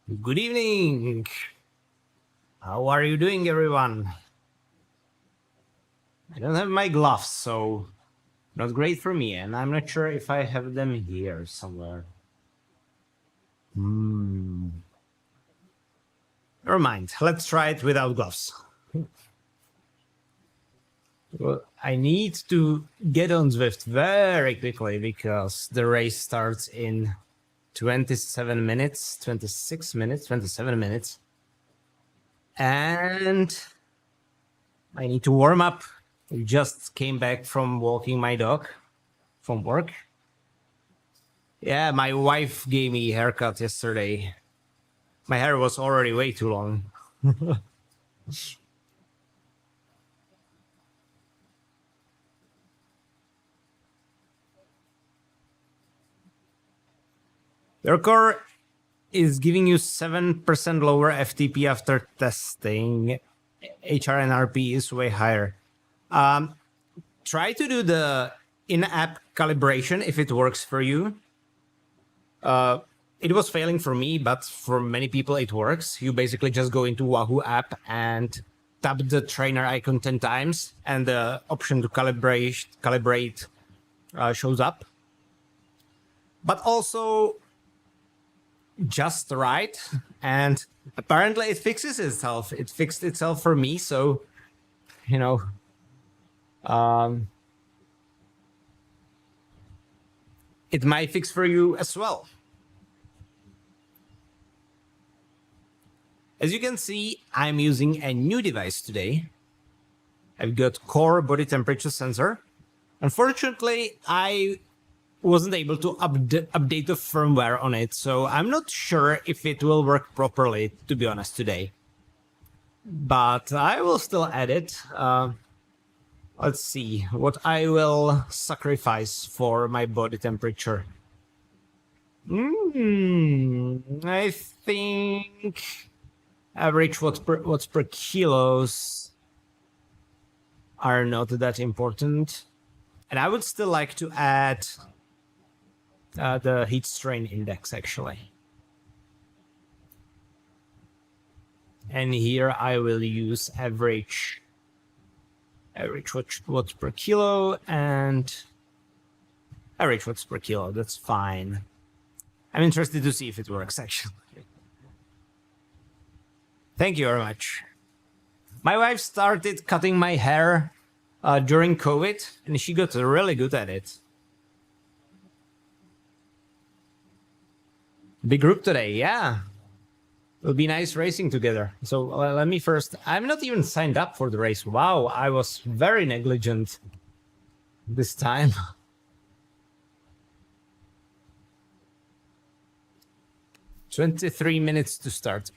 Good evening. How are you doing, everyone? I don't have my gloves, so not great for me, and I'm not sure if I have them here somewhere. Never mind. Let's try it without gloves. Well, I need to get on Zwift very quickly because the race starts in 27 minutes, 26 minutes, 27 minutes. And I need to warm up. I just came back from walking my dog from work. Yeah, my wife gave me a haircut yesterday. My hair was already way too long. Their core is giving you 7% lower FTP after testing. HRNRP is way higher. Try to do the in-app calibration if it works for you. It was failing for me, but for many people it works. You basically just go into Wahoo app and tap the trainer icon 10 times, and the option to calibrate shows up. But also just right, and apparently it fixes itself. It fixed itself for me, so you know, it might fix for you as well. As you can see, I'm using a new device today. I've got core body temperature sensor. Unfortunately, I wasn't able to update the firmware on it, so I'm not sure if it will work properly, to be honest, today. But I will still add it. Let's see what I will sacrifice for my body temperature. I think average watts per kilos are not that important. And I would still like to add the heat strain index, actually. And here I will use average watts per kilo and average watts per kilo. That's fine. I'm interested to see if it works, actually. Thank you very much. My wife started cutting my hair during COVID, and she got really good at it. Big group today, yeah. It'll be nice racing together. So let me first... I'm not even signed up for the race. Wow, I was very negligent this time. "23 minutes to start.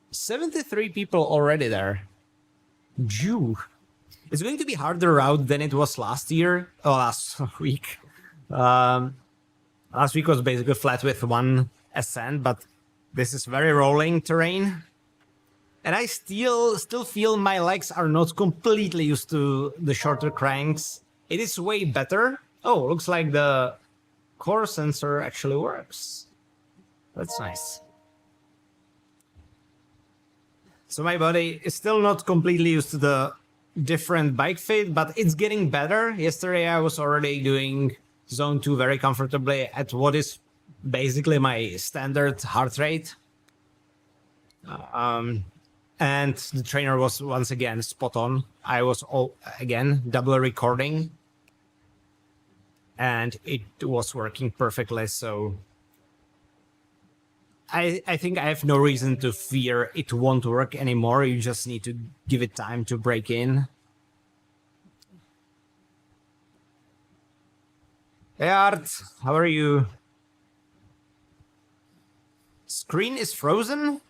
73 people already there. Jew. It's going to be harder route than it was last week. Last week was basically flat with one ascent, but this is very rolling terrain. And I still feel my legs are not completely used to the shorter cranks. It is way better. Oh, looks like the core sensor actually works. That's nice. So my body is still not completely used to the different bike fit, but it's getting better. Yesterday I was already doing zone 2 very comfortably at what is basically my standard heart rate. And the trainer was once again spot on. I was again double recording, and it was working perfectly. So I think I have no reason to fear it won't work anymore. You just need to give it time to break in. Hey Art, how are you? Screen is frozen?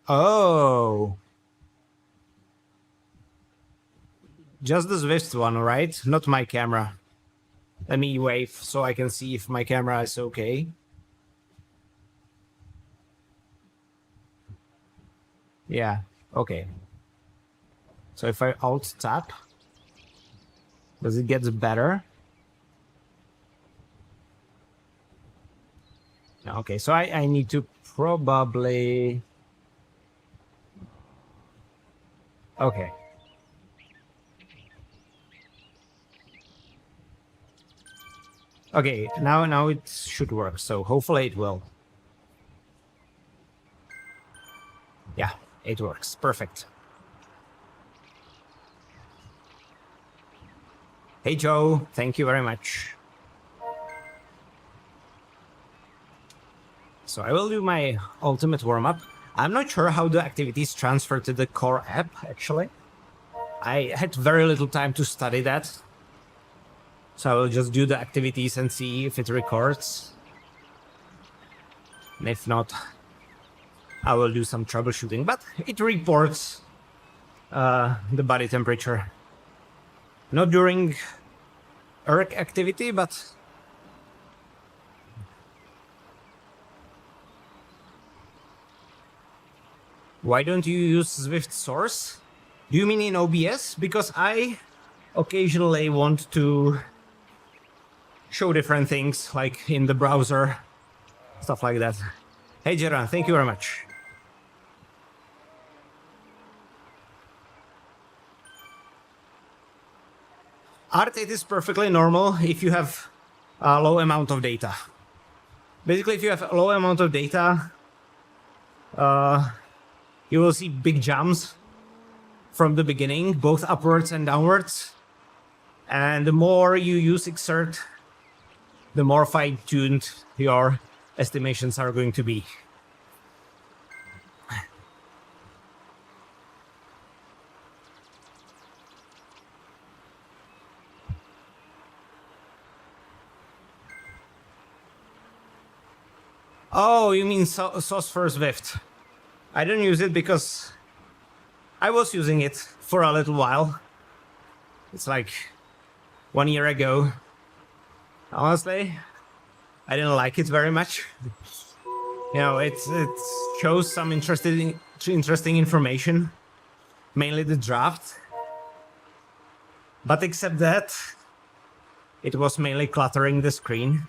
Oh. Just the Zwift one, right? Not my camera. Let me wave so I can see if my camera is okay. Yeah, okay. So if I alt tap, does it get better? Okay, so I need to probably... Okay. Okay, now it should work, so hopefully it will. Yeah, it works. Perfect. Hey Joe, thank you very much. So I will do my ultimate warm-up. I'm not sure how the activities transfer to the core app, actually. I had very little time to study that. So I will just do the activities and see if it records. And if not, I will do some troubleshooting. But it reports the body temperature. Not during erg activity, but... Why don't you use Zwift source? Do you mean in OBS? Because I occasionally want to show different things, like in the browser, stuff like that. Hey Jeran, thank you very much. Art, it is perfectly normal if you have a low amount of data. Basically, if you have a low amount of data, you will see big jumps from the beginning, both upwards and downwards. And the more you use Exert, the more fine-tuned your estimations are going to be. Oh, you mean sauce for Zwift? I don't use it because I was using it for a little while. It's like 1 year ago. Honestly, I didn't like it very much. You know, it shows some interesting information, mainly the draft. But except that, it was mainly cluttering the screen.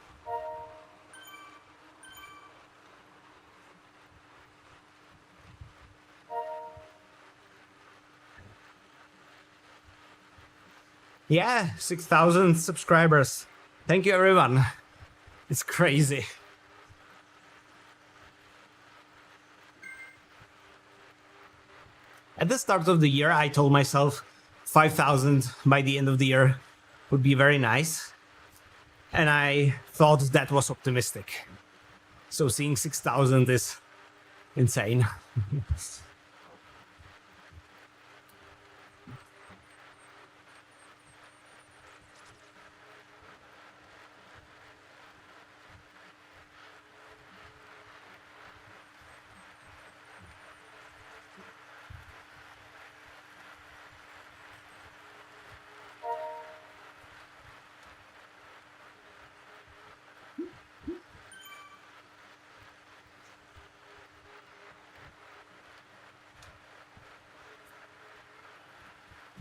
Yeah, 6,000 subscribers. Thank you, everyone. It's crazy. At the start of the year, I told myself 5,000 by the end of the year would be very nice. And I thought that was optimistic. So seeing 6,000 is insane.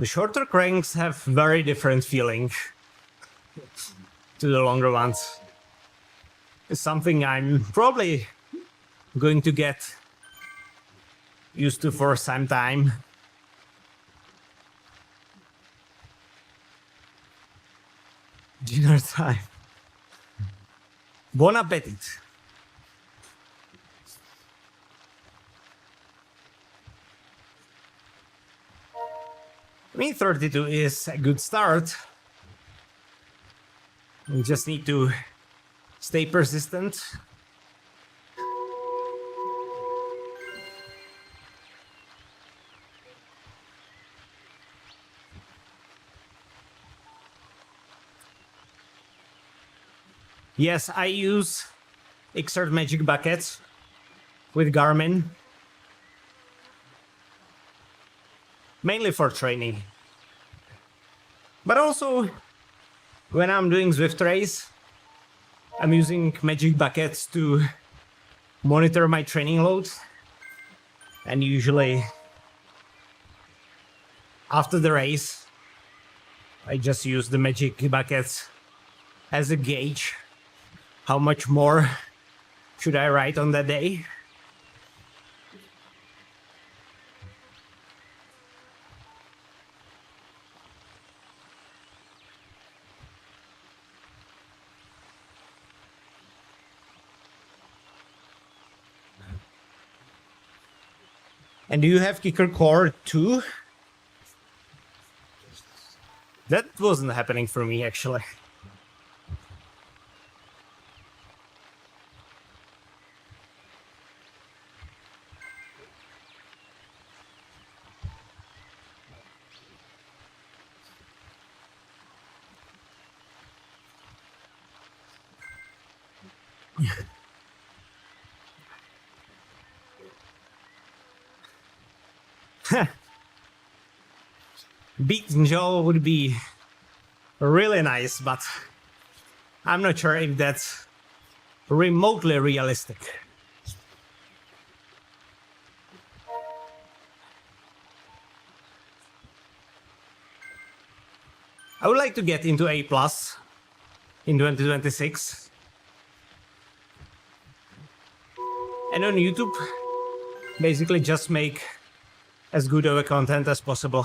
The shorter cranks have very different feeling to the longer ones. It's something I'm probably going to get used to for some time. Dinner time. Bon appetit. I mean, 32 is a good start. We just need to stay persistent. Yes, I use Exert Magic Buckets with Garmin. Mainly for training. But also, when I'm doing Zwift race, I'm using Magic Buckets to monitor my training load. And usually, after the race, I just use the Magic Buckets as a gauge. How much more should I ride on that day? And do you have kicker core too? That wasn't happening for me, actually. Beating Joe would be really nice, but I'm not sure if that's remotely realistic. I would like to get into A plus in 2026. And on YouTube, basically just make as good of a content as possible.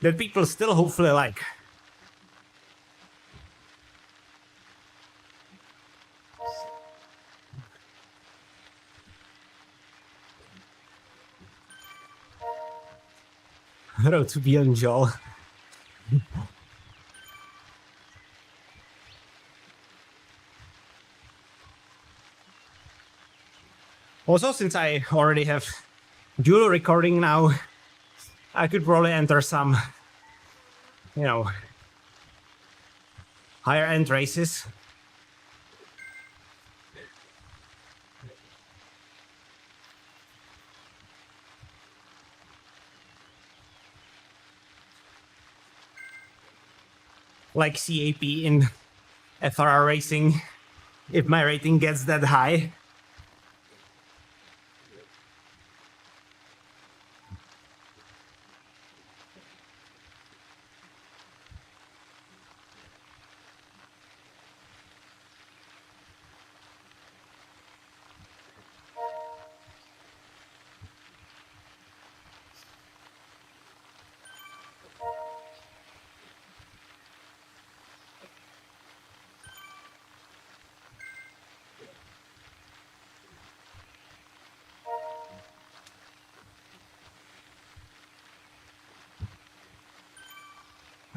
That people still hopefully like. Road to Beyond Joel. Also, since I already have dual recording now, I could probably enter some, you know, higher end races. Like CAP in FRR racing, if my rating gets that high.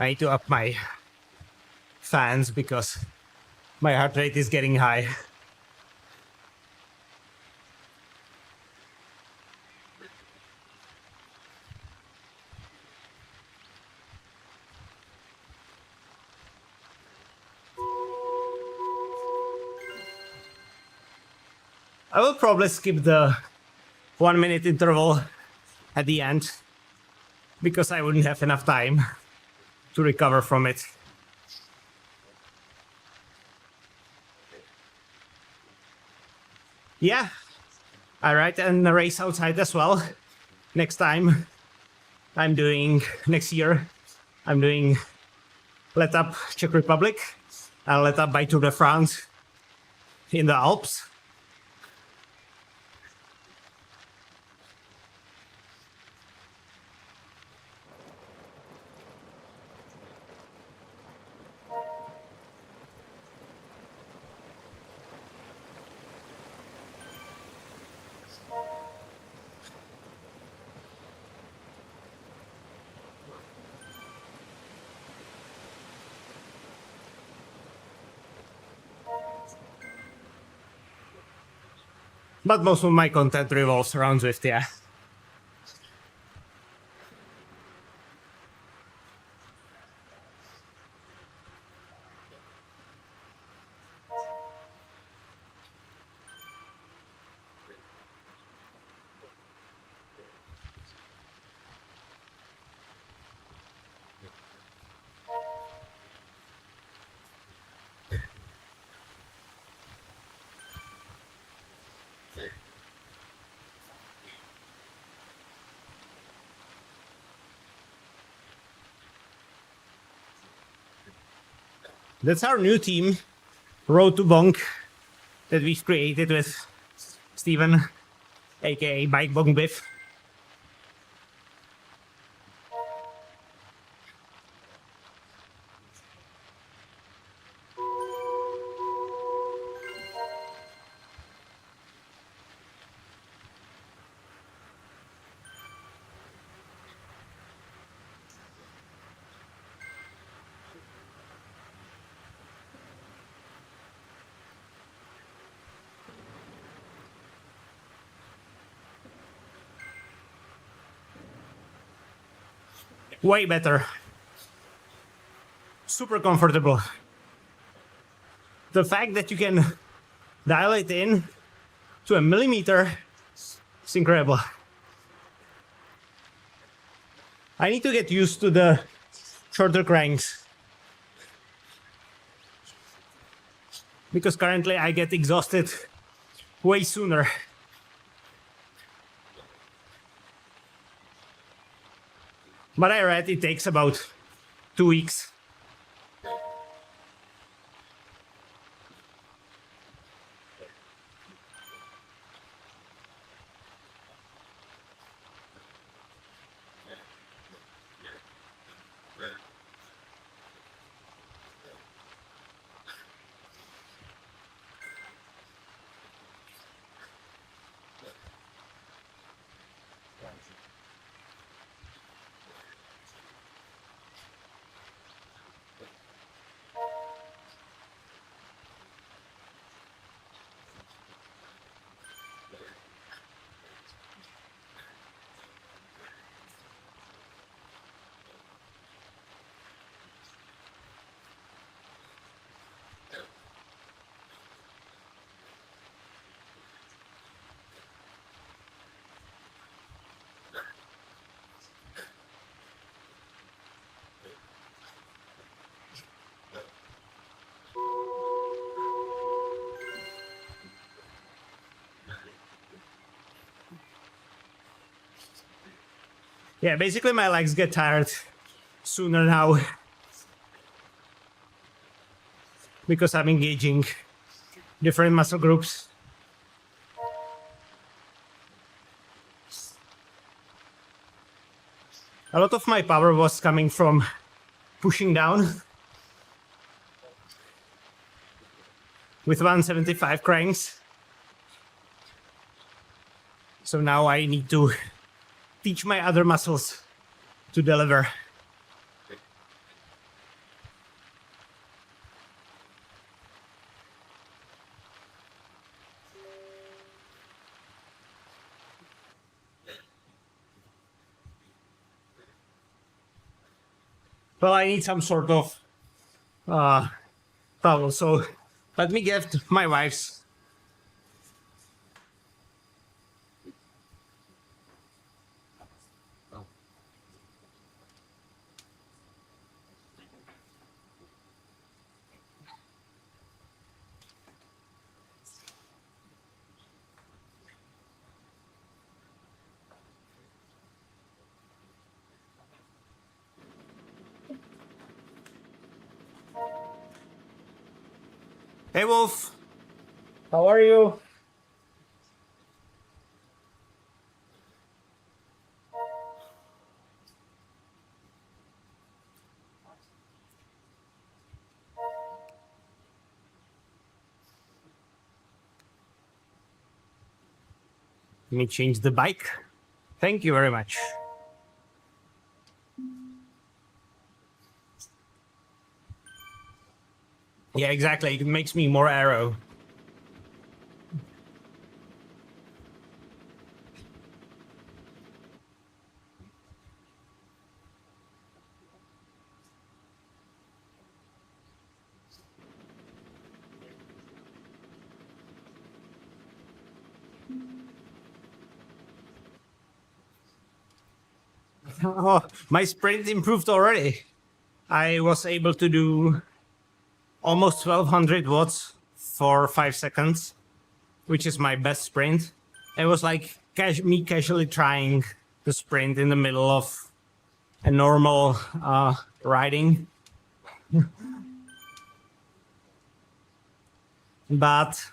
I need to up my fans because my heart rate is getting high. I will probably skip the 1 minute interval at the end because I wouldn't have enough time to recover from it. Yeah, I ride and race outside as well. Next year, I'm doing Let Up Czech Republic and Let Up by Tour de France in the Alps. But most of my content revolves around Zwift, yeah. That's our new team, Road to Bonk, that we've created with Steven, aka Bike Bonk Biff. way better. Super comfortable. The fact that you can dial it in to a millimeter is incredible. I need to get used to the shorter cranks, because currently I get exhausted way sooner. But I read it takes about 2 weeks. Yeah, basically my legs get tired sooner now because I'm engaging different muscle groups. A lot of my power was coming from pushing down with 175 cranks. So now I need to teach my other muscles to deliver. Well, I need some sort of towel, so let me get my wife's. Hey Wolf, how are you? Let me change the bike. Thank you very much. Yeah, exactly. It makes me more aero. Oh, my sprint improved already. I was able to do almost 1200 watts for 5 seconds, which is my best sprint. It was like me casually trying to sprint in the middle of a normal riding. But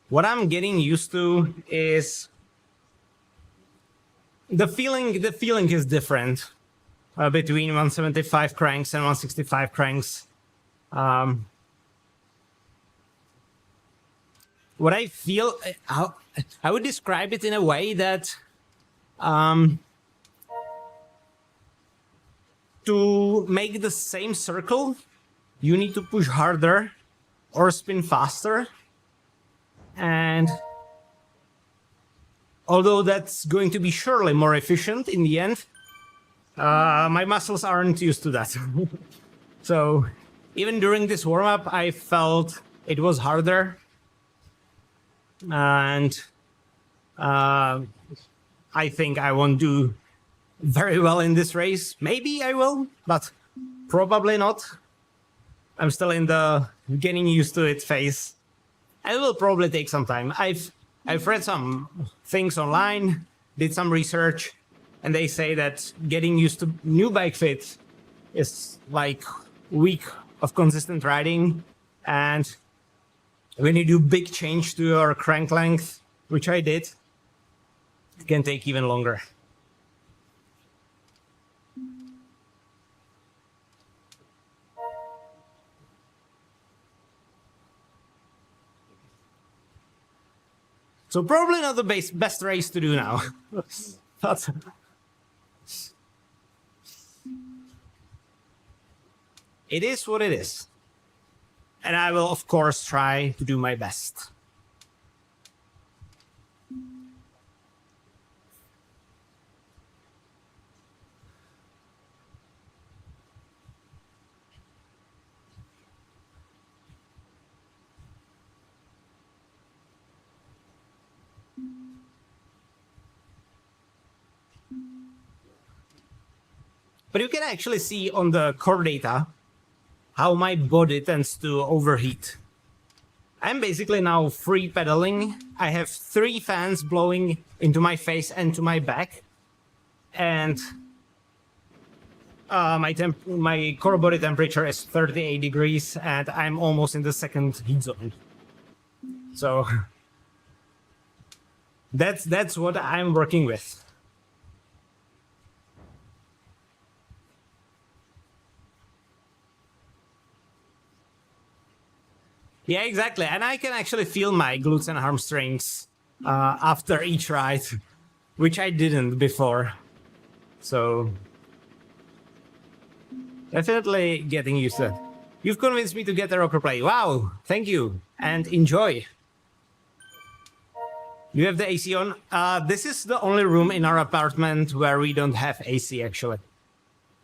what I'm getting used to is the feeling is different between 175 cranks and 165 cranks. What I feel, I would describe it in a way that to make the same circle, you need to push harder or spin faster. And although that's going to be surely more efficient in the end, My muscles aren't used to that. So even during this warm-up, I felt it was harder. And I think I won't do very well in this race. Maybe I will, but probably not. I'm still in the getting used to it phase. It will probably take some time. I've read some things online, did some research, and they say that getting used to new bike fit is like week of consistent riding, and when you do big change to your crank length, which I did, it can take even longer. So probably not the best race to do now. But it is what it is. And I will, of course, try to do my best. But you can actually see on the core data how my body tends to overheat. I'm basically now free pedaling. I have 3 fans blowing into my face and to my back. And my core body temperature is 38 degrees and I'm almost in the second heat zone. So that's what I'm working with. Yeah, exactly. And I can actually feel my glutes and hamstrings after each ride, which I didn't before. So definitely getting used to it. You've convinced me to get a rocker play. Wow, thank you. And enjoy. You have the AC on? This is the only room in our apartment where we don't have AC, actually.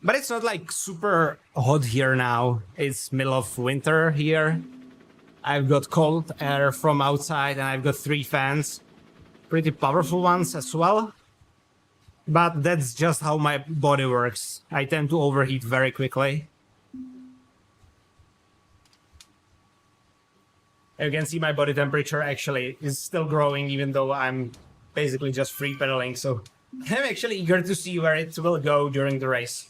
But it's not like super hot here now. It's middle of winter here. I've got cold air from outside and I've got 3 fans. Pretty powerful ones as well. But that's just how my body works. I tend to overheat very quickly. You can see my body temperature actually is still growing even though I'm basically just free pedaling. So I'm actually eager to see where it will go during the race.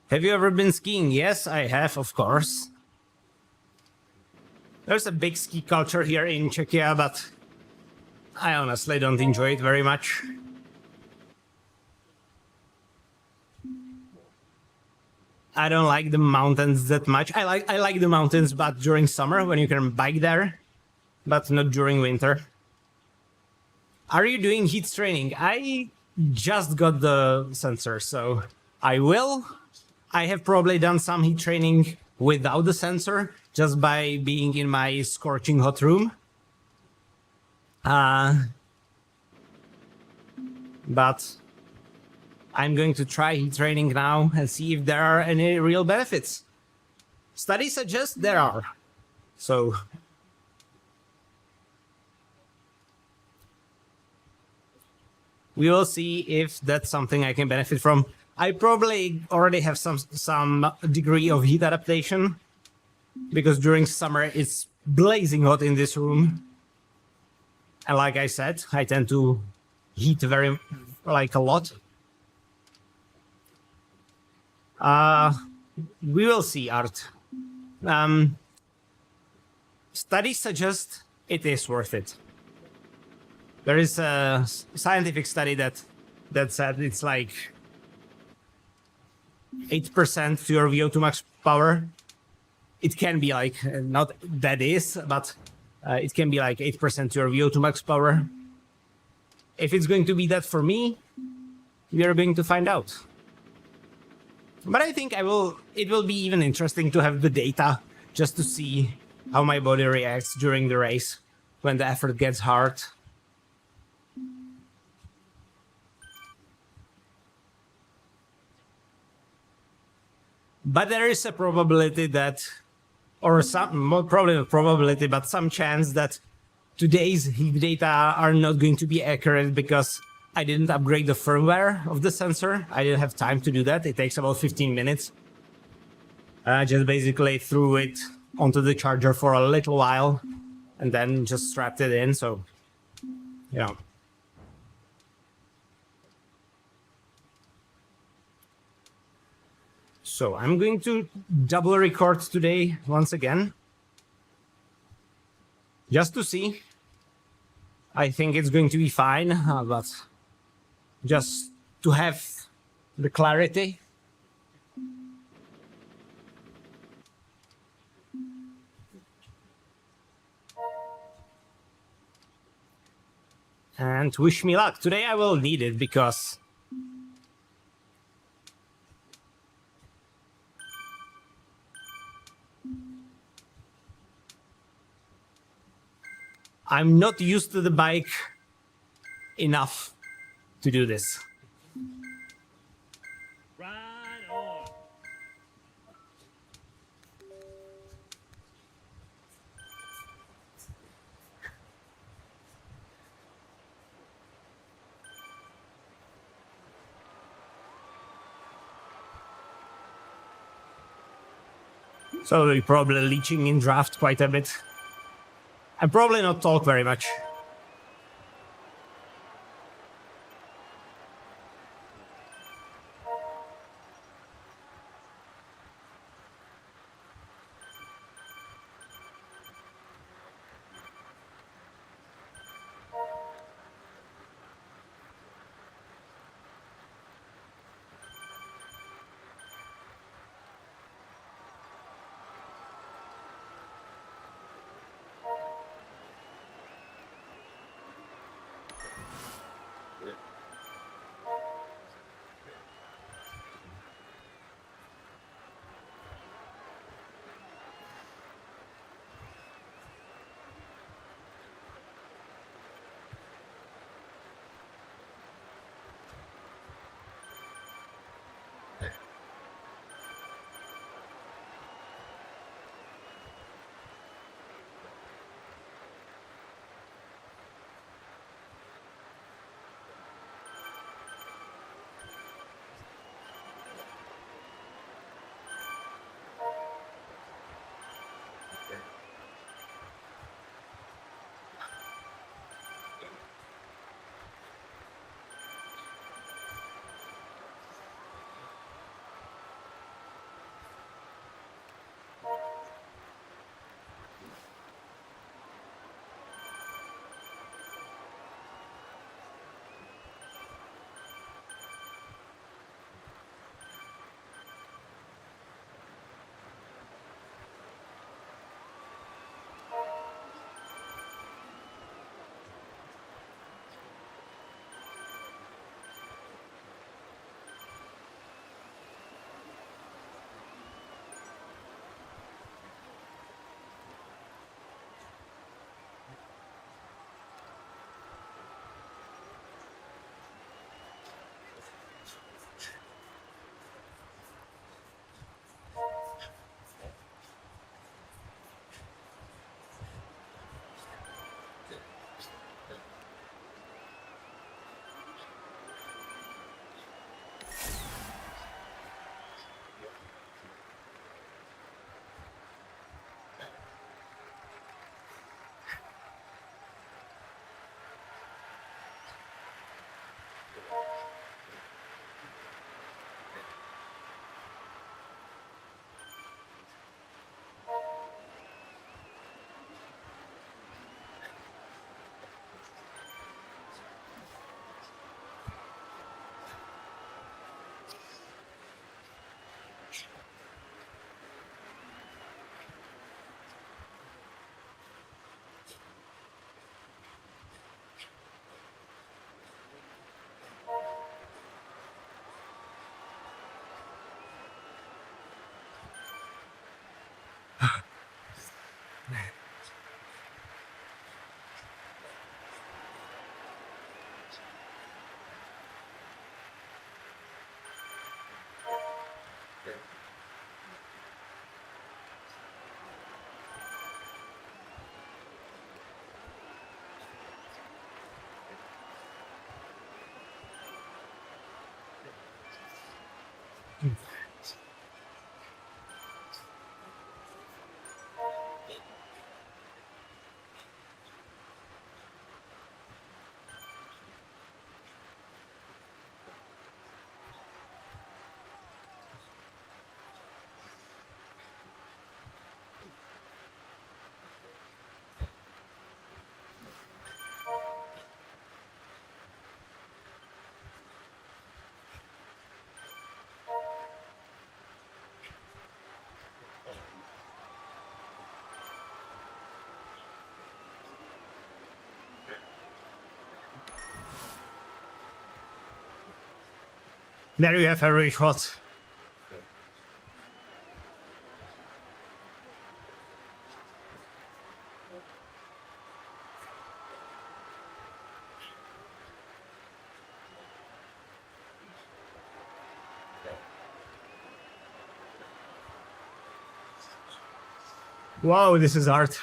Have you ever been skiing? Yes, I have, of course. There's a big ski culture here in Czechia, but I honestly don't enjoy it very much. I don't like the mountains that much. I like the mountains, but during summer when you can bike there, but not during winter. Are you doing heat training? I just got the sensor, so I will. I have probably done some heat training without the sensor, just by being in my scorching hot room. But I'm going to try heat training now and see if there are any real benefits. Studies suggest there are. So we will see if that's something I can benefit from. I probably already have some degree of heat adaptation because during summer it's blazing hot in this room. And like I said, I tend to heat a lot. We will see, Art. Studies suggest it is worth it. There is a scientific study that said it's like 8% to your VO2 max power. It can be like, not that is, but it can be like 8% to your VO2 max power. If it's going to be that for me, we are going to find out. But I think it will be even interesting to have the data just to see how my body reacts during the race when the effort gets hard. But there is a probability that, or some, more probably not probability, but some chance that today's heat data are not going to be accurate because I didn't upgrade the firmware of the sensor. I didn't have time to do that. It takes about 15 minutes. I just basically threw it onto the charger for a little while and then just strapped it in. So, yeah. So I'm going to double record today once again, just to see. I think it's going to be fine, but just to have the clarity. And wish me luck. Today I will need it because I'm not used to the bike enough to do this. Right on. So we're probably leeching in draft quite a bit. And probably not talk very much. There you have every shot. Wow, this is art.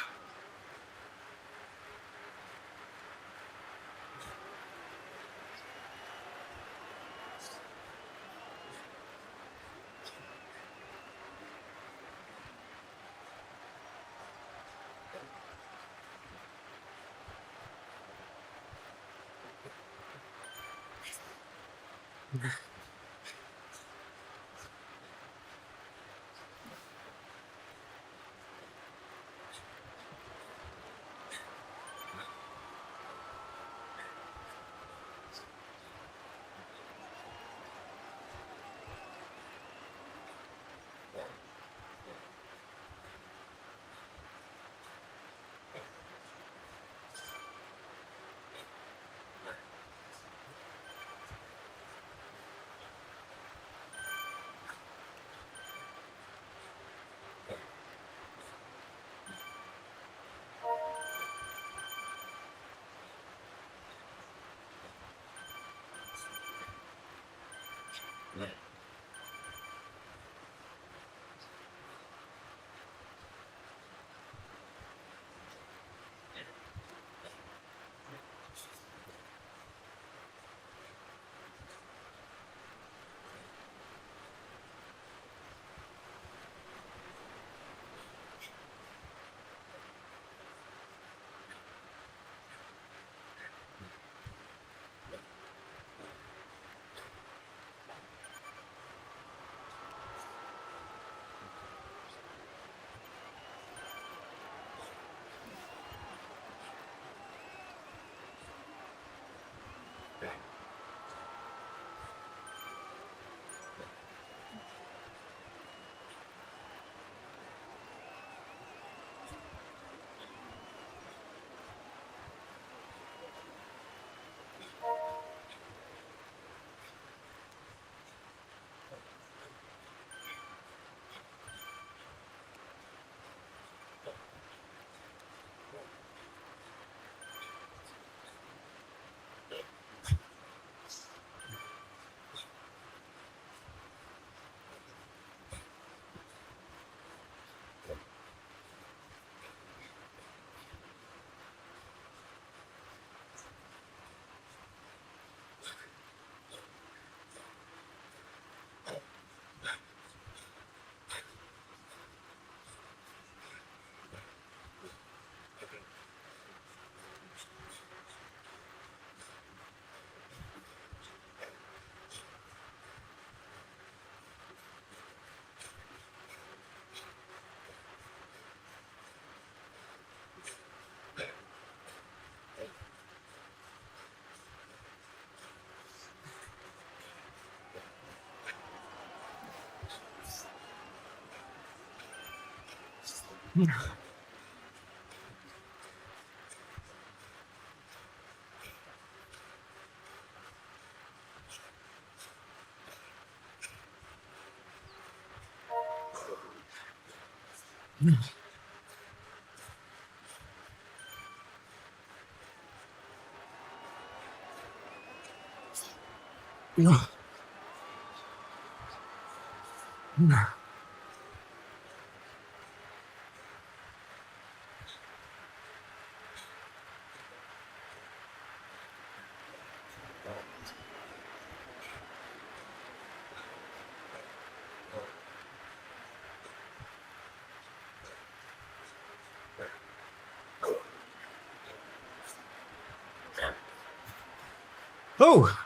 Oh!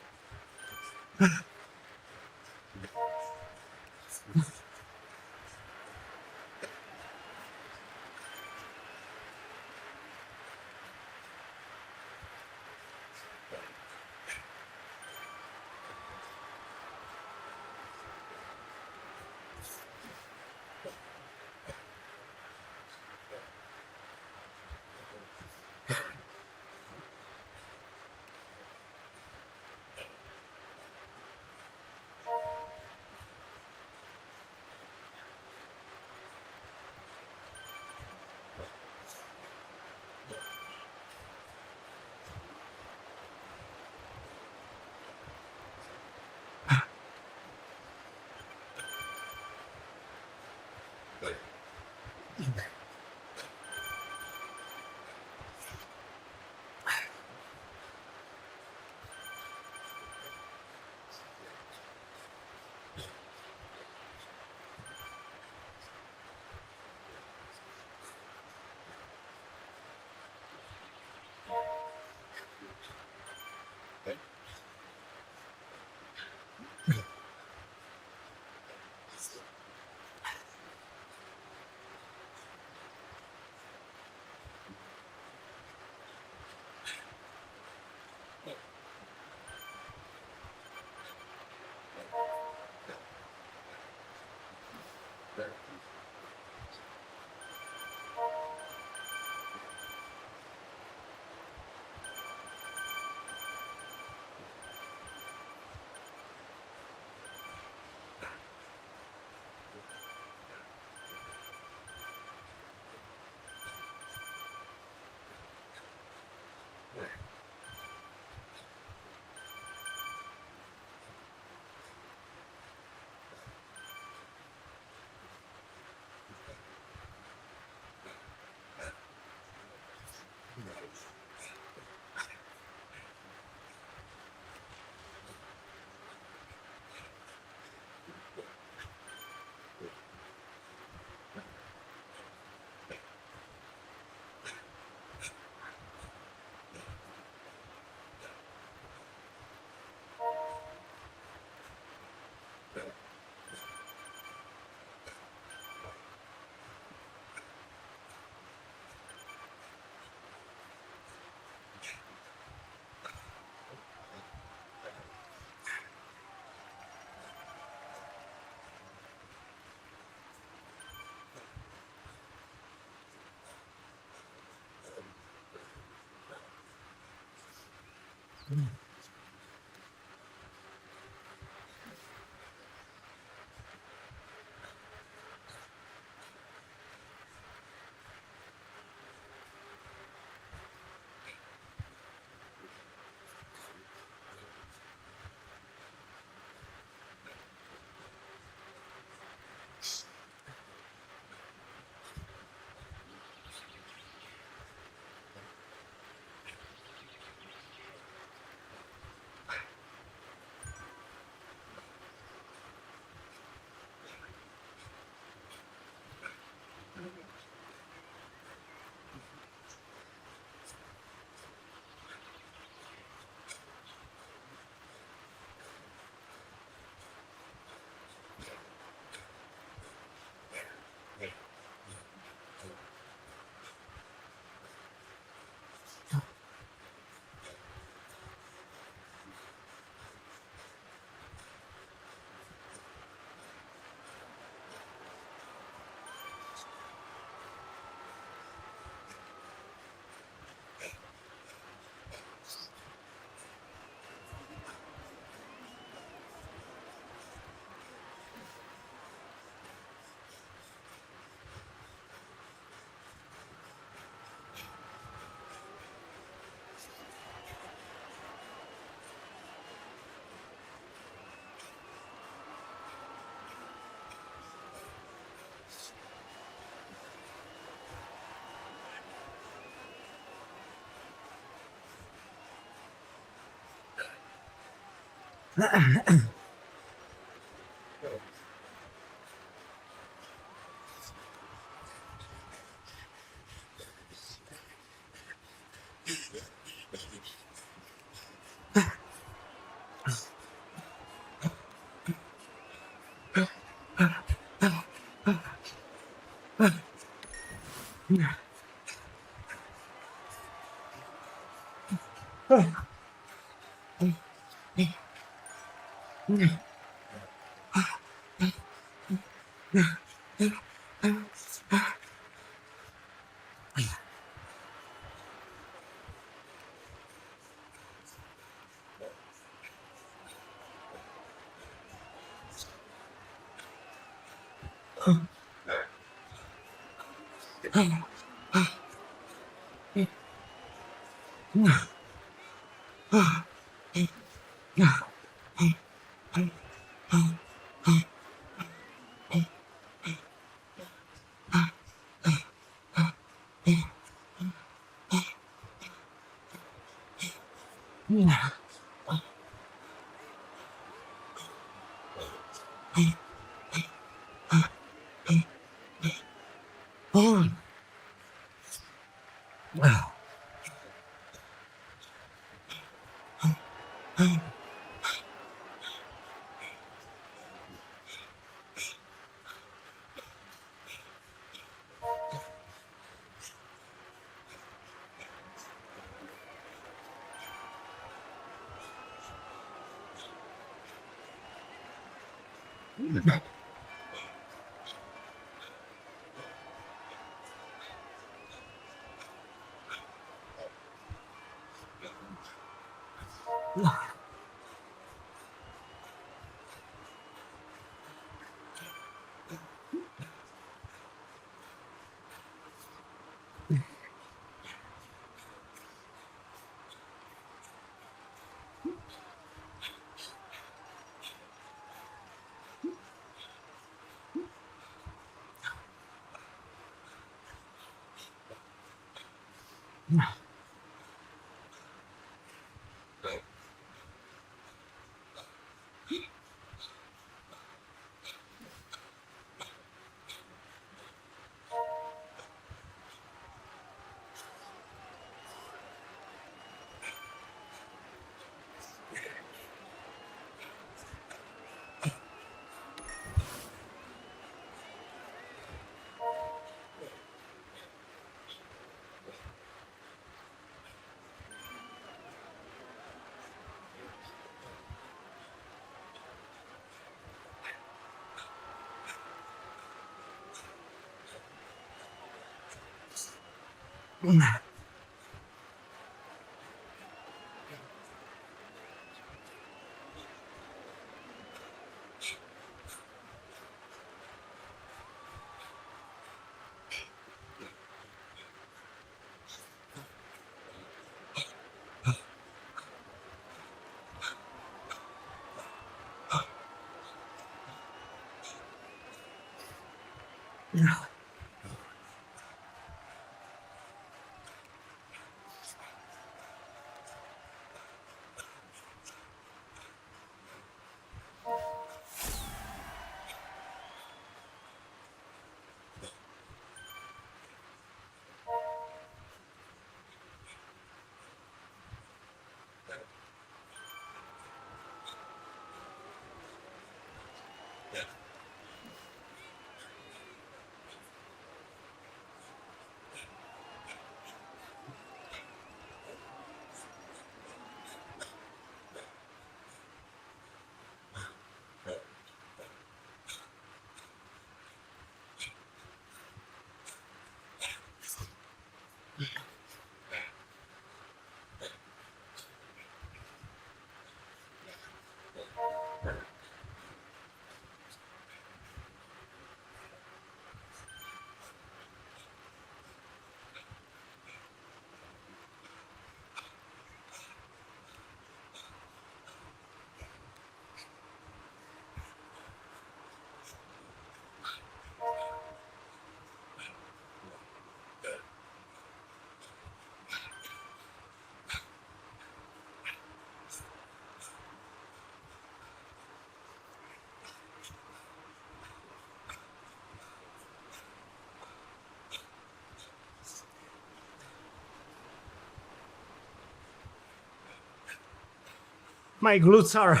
My glutes are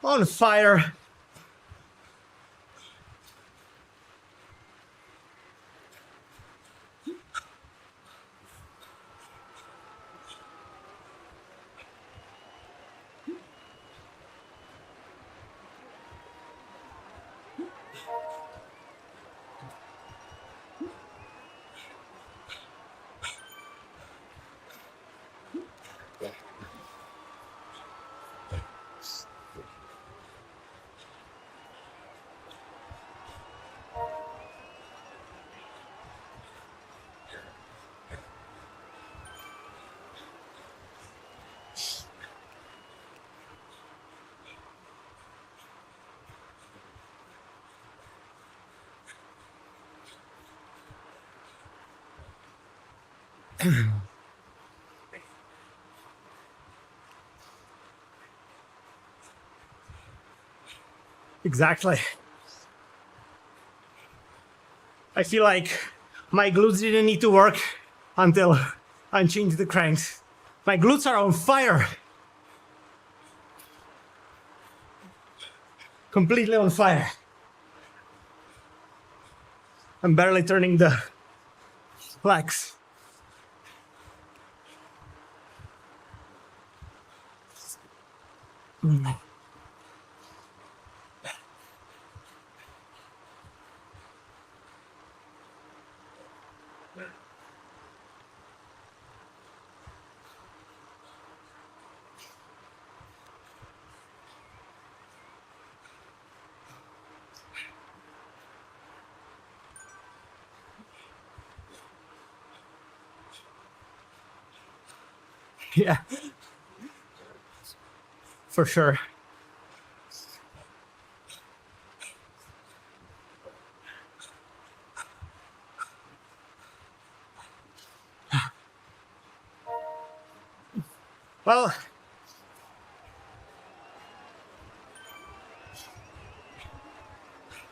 on fire. Exactly. I feel like my glutes didn't need to work until I changed the cranks. My glutes are on fire. Completely on fire. I'm barely turning the legs. Yeah, for sure. Well,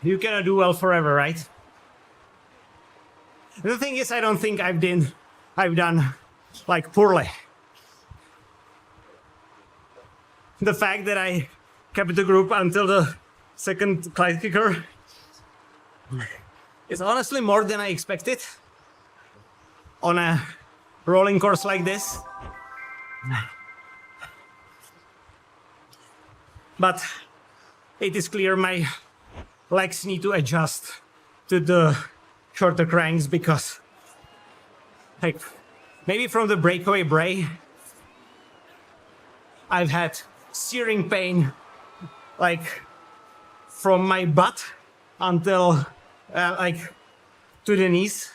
you cannot do well forever, right? The thing is, I don't think I've done like poorly. The fact that I kept the group until the second kite kicker is honestly more than I expected on a rolling course like this. But it is clear my legs need to adjust to the shorter cranks because, like, maybe from the breakaway bray, I've had searing pain, like, from my butt until, like, to the knees.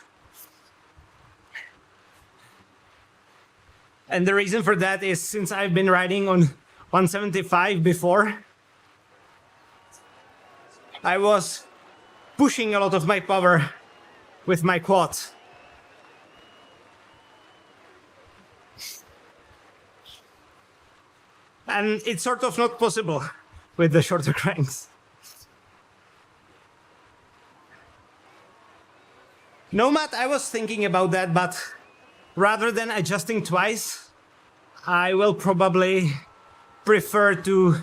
And the reason for that is since I've been riding on 175 before, I was pushing a lot of my power with my quads. And it's sort of not possible with the shorter cranks. Nomad, I was thinking about that, but rather than adjusting twice, I will probably prefer to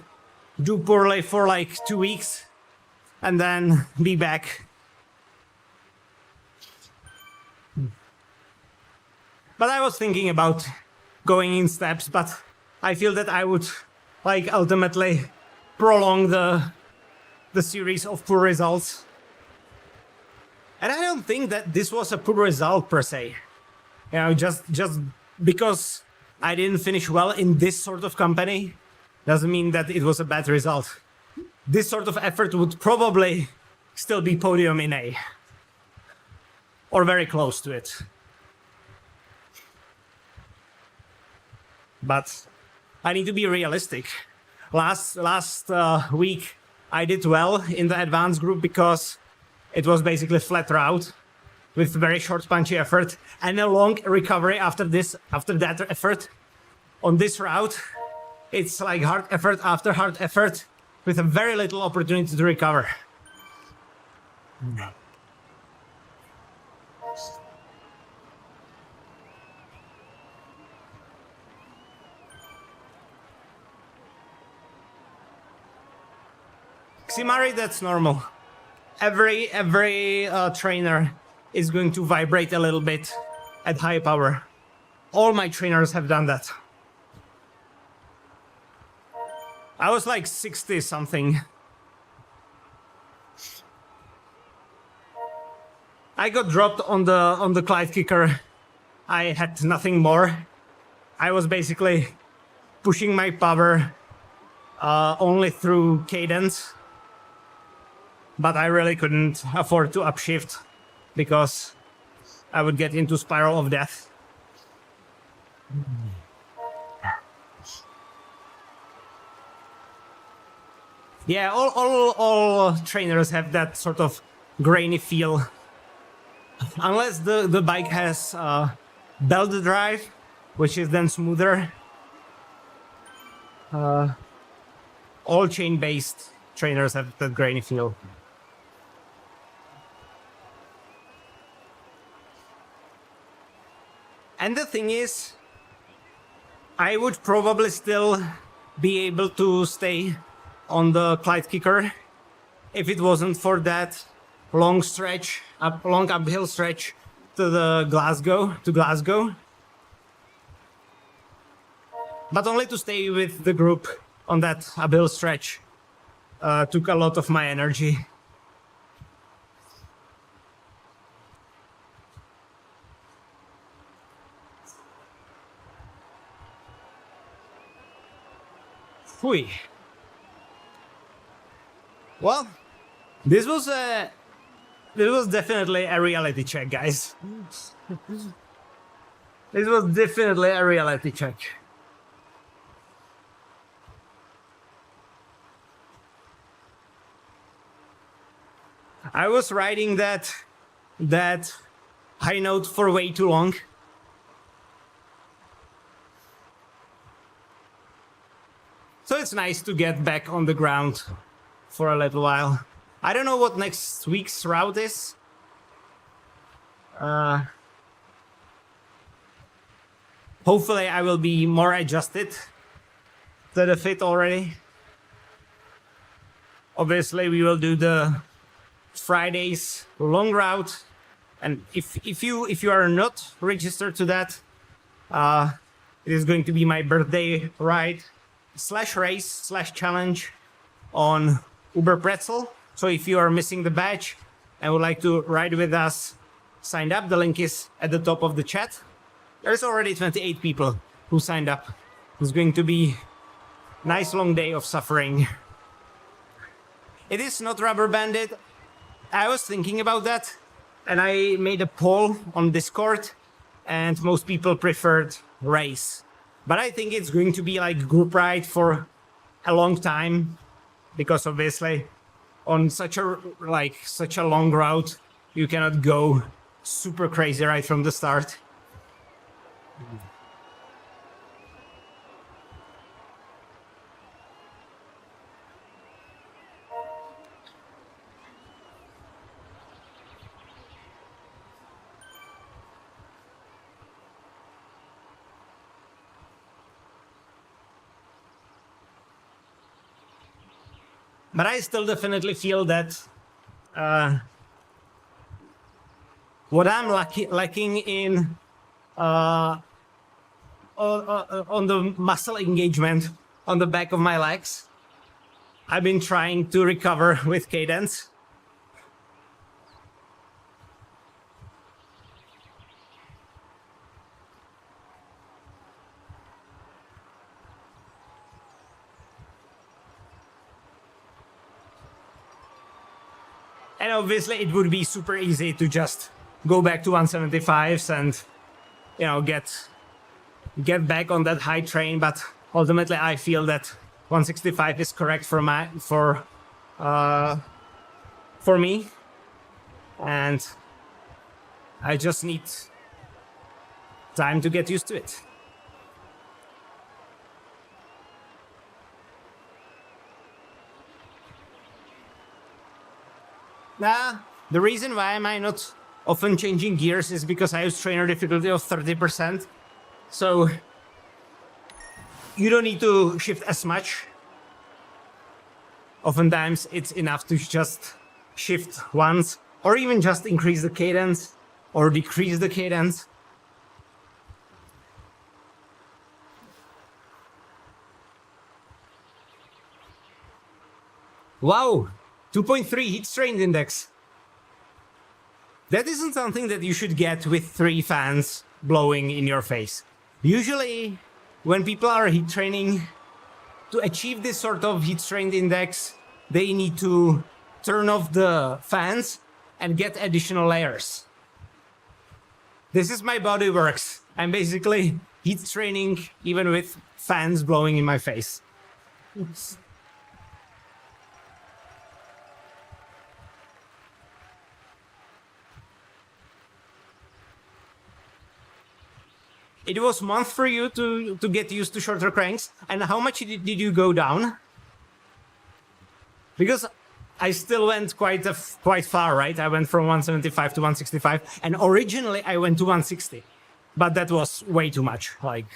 do poorly for like 2 weeks and then be back. But I was thinking about going in steps, but I feel that I would like ultimately prolong the series of poor results. And I don't think that this was a poor result per se. You know, just because I didn't finish well in this sort of company doesn't mean that it was a bad result. This sort of effort would probably still be podium in A. Or very close to it. But I need to be realistic. Last week I did well in the advanced group because it was basically flat route with very short punchy effort and a long recovery after that effort. On this route, it's like hard effort after hard effort with a very little opportunity to recover. Ximari, that's normal. Every trainer is going to vibrate a little bit at high power. All my trainers have done that. I was like 60 something. I got dropped on the Clyde kicker. I had nothing more. I was basically pushing my power only through cadence, but I really couldn't afford to upshift because I would get into spiral of death. Yeah, all trainers have that sort of grainy feel. Unless the bike has belt drive, which is then smoother. All chain-based trainers have that grainy feel. And the thing is, I would probably still be able to stay on the Clyde kicker if it wasn't for that long uphill stretch to Glasgow. But only to stay with the group on that uphill stretch took a lot of my energy. Phew. Well, this was definitely a reality check, guys. This was definitely a reality check. I was riding that high note for way too long. So it's nice to get back on the ground for a little while. I don't know what next week's route is. Hopefully I will be more adjusted to the fit already. Obviously we will do the Friday's long route, and if you are not registered to that, it is going to be my birthday ride / race / challenge on Uber Pretzel. So if you are missing the badge and would like to ride with us, sign up. The link is at the top of the chat. There's already 28 people who signed up. It's going to be a nice long day of suffering. It is not rubber banded. I was thinking about that, and I made a poll on Discord, and most people preferred race. But I think it's going to be like group ride for a long time, because obviously on such a long route, you cannot go super crazy right from the start. But I still definitely feel that what I'm lacking in on the muscle engagement on the back of my legs, I've been trying to recover with cadence. And obviously it would be super easy to just go back to 175s and, you know, get back on that high train, but ultimately I feel that 165 is correct for me, and I just need time to get used to it. The reason why am I not often changing gears is because I use trainer difficulty of 30%. So you don't need to shift as much. Oftentimes it's enough to just shift once, or even just increase the cadence or decrease the cadence. Wow, 2.3 heat strength index. That isn't something that you should get with 3 fans blowing in your face. Usually, when people are heat training, to achieve this sort of heat strength index, they need to turn off the fans and get additional layers. This is my body works. I'm basically heat training even with fans blowing in my face. Oops. It was a month for you to get used to shorter cranks. And how much did you go down? Because I still went quite far, right? I went from 175 to 165, and originally I went to 160, but that was way too much. Like,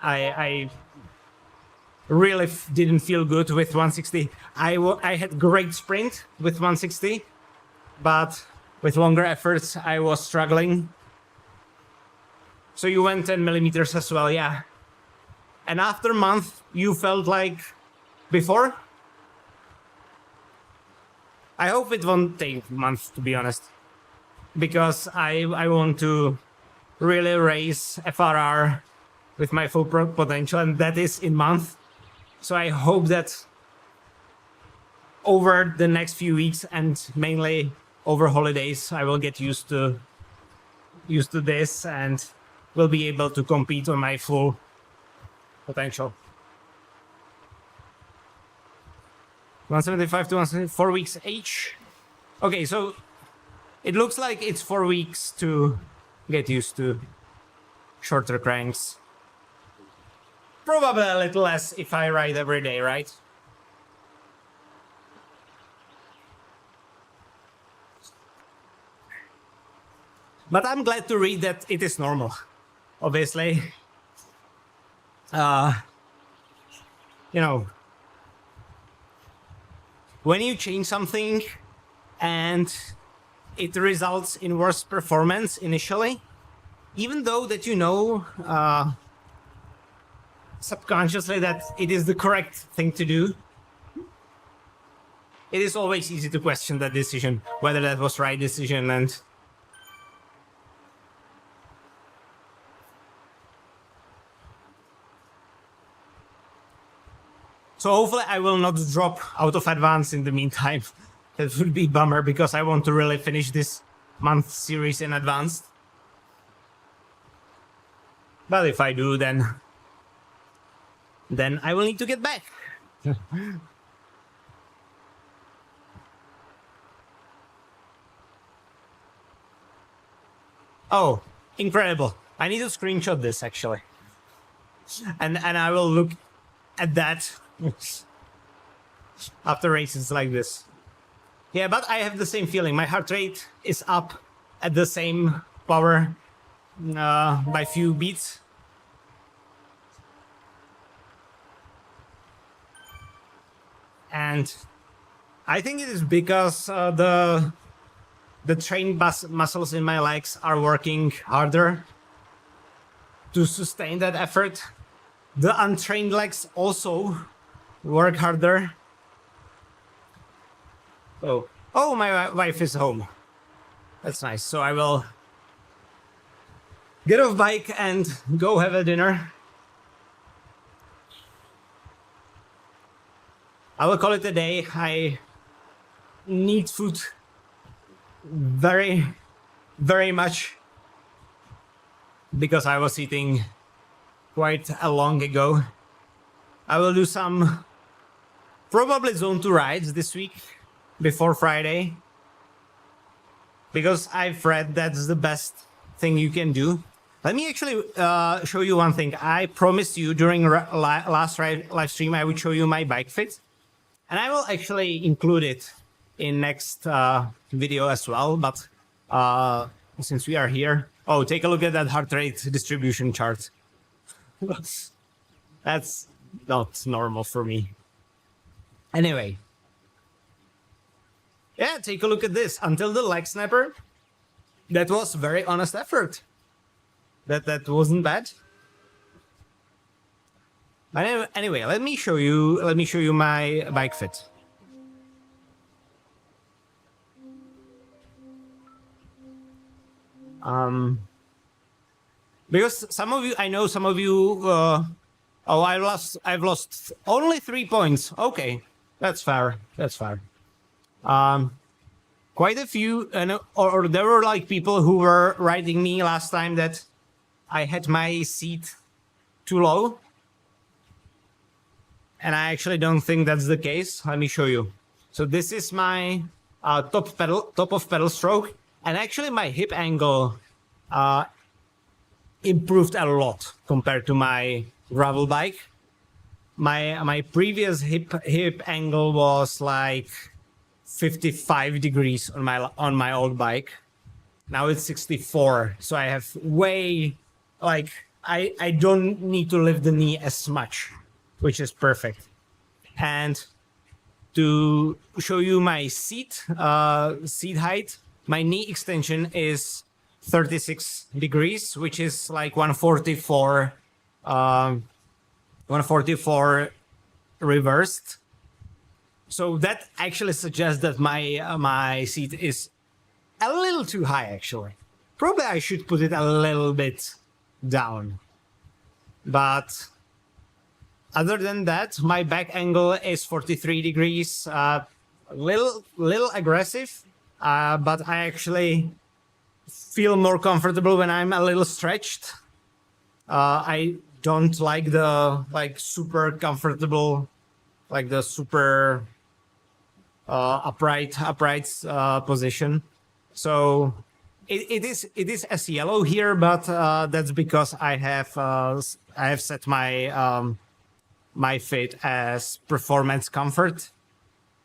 I really didn't feel good with 160. I had great sprint with 160, but with longer efforts I was struggling. So you went 10 millimeters as well, yeah. And after a month, you felt like before? I hope it won't take a month, to be honest. Because I want to really raise FRR with my full potential, and that is in month. So I hope that over the next few weeks, and mainly over holidays, I will get used to this and will be able to compete on my full potential. 175 to 174 weeks each. Okay, so it looks like it's 4 weeks to get used to shorter cranks. Probably a little less if I ride every day, right? But I'm glad to read that it is normal. Obviously, you know, when you change something and it results in worse performance initially, even though that you know subconsciously that it is the correct thing to do, it is always easy to question that decision, whether that was the right decision. And so hopefully I will not drop out of advance in the meantime. That would be a bummer because I want to really finish this month series in advance. But if I do, then I will need to get back. Oh, incredible. I need to screenshot this actually. And I will look at that after races like this. Yeah, but I have the same feeling. My heart rate is up at the same power by few beats. And I think it is because the trained muscles in my legs are working harder to sustain that effort. The untrained legs also work harder. Oh, my wife is home. That's nice. So I will get off bike and go have a dinner. I will call it a day. I need food very, very much because I was eating quite a long ago. I will do some probably zone 2 rides this week before Friday because I've read that's the best thing you can do. Let me actually show you one thing. I promised you during last live stream I would show you my bike fit, and I will actually include it in next video as well. But since we are here, oh, take a look at that heart rate distribution chart. That's not normal for me. Anyway, Yeah, take a look at this. Until the leg snapper, that was very honest effort. That wasn't bad. But anyway, let me show you. Let me show you my bike fit. Because some of you, I know some of you. Oh, I've lost only 3 points. Okay, that's fair. That's fair. Quite a few, or there were like people who were writing me last time that I had my seat too low. And I actually don't think that's the case. Let me show you. So this is my top of pedal stroke, and actually my hip angle improved a lot compared to my gravel bike. My previous hip angle was like 55 degrees on my old bike. Now it's 64, so I have way like I don't need to lift the knee as much, which is perfect. And to show you my seat height, my knee extension is 36 degrees, which is like 144 reversed. So that actually suggests that my seat is a little too high, actually. Probably I should put it a little bit down. But other than that, my back angle is 43 degrees. Little aggressive, but I actually feel more comfortable when I'm a little stretched. I don't like the super comfortable, like the super upright position. So it is as yellow here, but that's because I have set my my fit as performance comfort.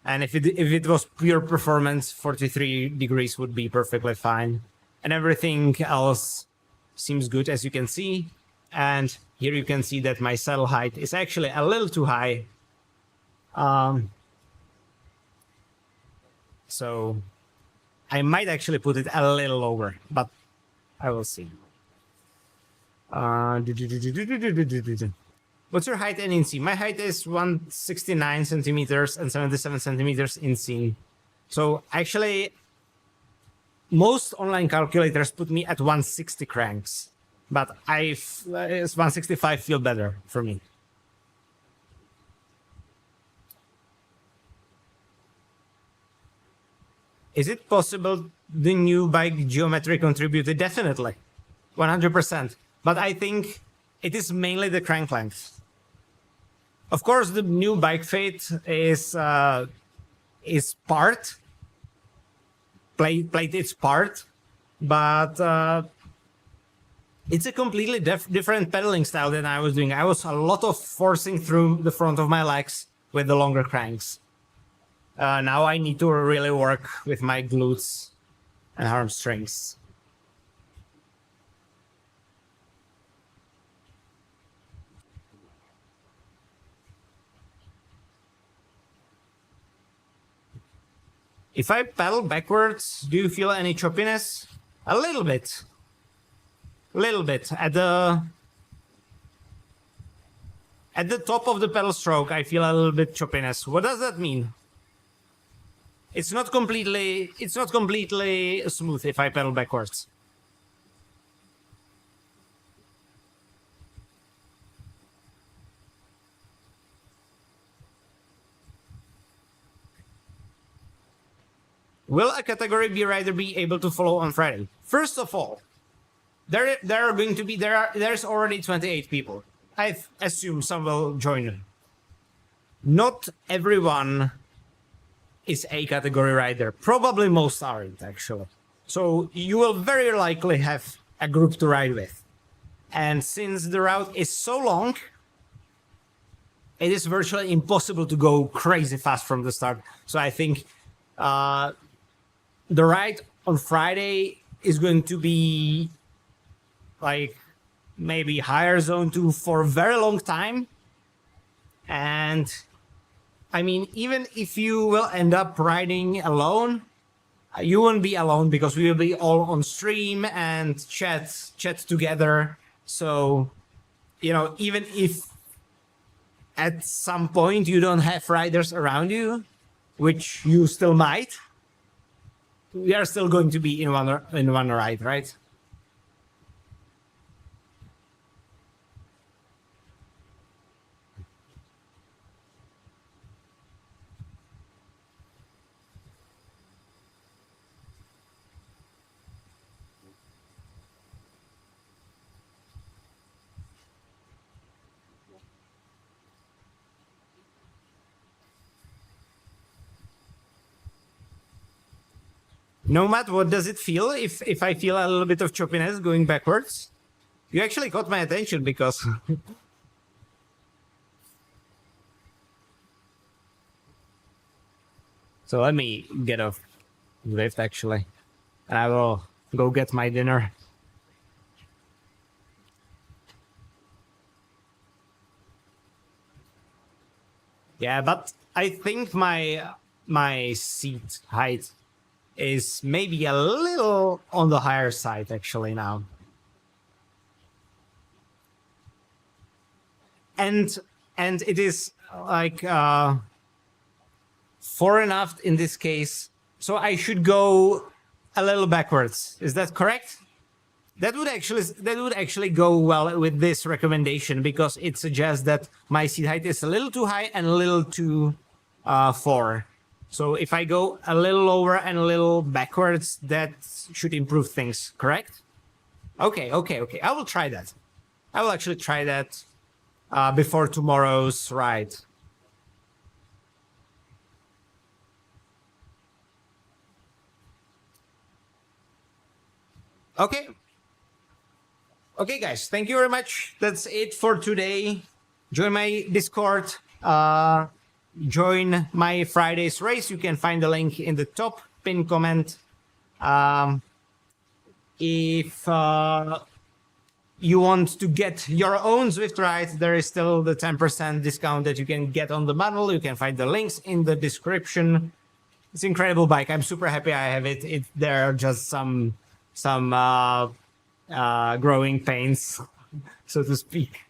And if it was pure performance, 43 degrees would be perfectly fine. And everything else seems good, as you can see. And here you can see that my saddle height is actually a little too high. So I might actually put it a little lower, but I will see. What's your height and inseam? My height is 169 centimeters and 77 centimeters inseam. So actually, most online calculators put me at 160 cranks, but 165 feel better for me. Is it possible the new bike geometry contributed? Definitely, 100%. But I think it is mainly the crank length. Of course, the new bike fit is part. Plate its part, but it's a completely different pedaling style than I was doing. I was a lot of forcing through the front of my legs with the longer cranks. Now I need to really work with my glutes and hamstrings. If I pedal backwards, do you feel any choppiness? A little bit. Little bit. At the top of the pedal stroke, I feel a little bit choppiness. What does that mean? It's not completely smooth if I pedal backwards. Will a category B rider be able to follow on Friday? First of all, there's already 28 people. I assume some will join. Not everyone is a category rider. Probably most aren't, actually. So you will very likely have a group to ride with. And since the route is so long, it is virtually impossible to go crazy fast from the start. So I think the ride on Friday is going to be like maybe higher zone 2 for a very long time. And I mean, even if you will end up riding alone, you won't be alone because we will be all on stream and chat together. So, even if at some point you don't have riders around you, which you still might, we are still going to be in one ride, right? Nomad, what does it feel if I feel a little bit of choppiness going backwards? You actually caught my attention because so let me get off Zwift actually, and I will go get my dinner. Yeah, but I think my seat height is maybe a little on the higher side actually now. And it is like far enough in this case, so I should go a little backwards. Is that correct? That would actually go well with this recommendation because it suggests that my seat height is a little too high and a little too far. So if I go a little lower and a little backwards, that should improve things, correct? Okay. I will try that. I will actually try that before tomorrow's ride. Okay. Okay, guys, thank you very much. That's it for today. Join my Discord. Join my Friday's race. You can find the link in the top pin comment. If you want to get your own Zwift ride, there is still the 10% discount that you can get on the bundle. You can find the links in the description. It's an incredible bike. I'm super happy I have it. There are just some growing pains, so to speak,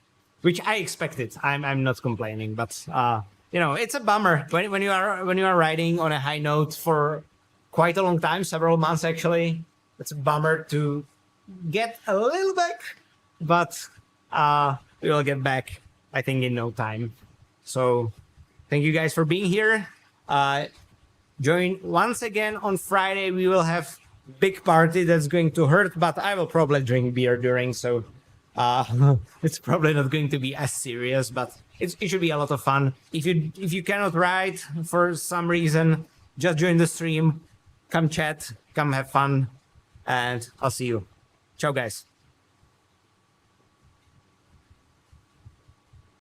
which I expected. I'm not complaining, but it's a bummer when you are riding on a high note for quite a long time, several months actually. It's a bummer to get a little back, but we will get back, I think, in no time. So thank you guys for being here. Join once again on Friday. We will have big party that's going to hurt, but I will probably drink beer during, so it's probably not going to be as serious, but it should be a lot of fun. If you cannot ride for some reason, just join the stream, come chat, come have fun, and I'll see you. Ciao, guys.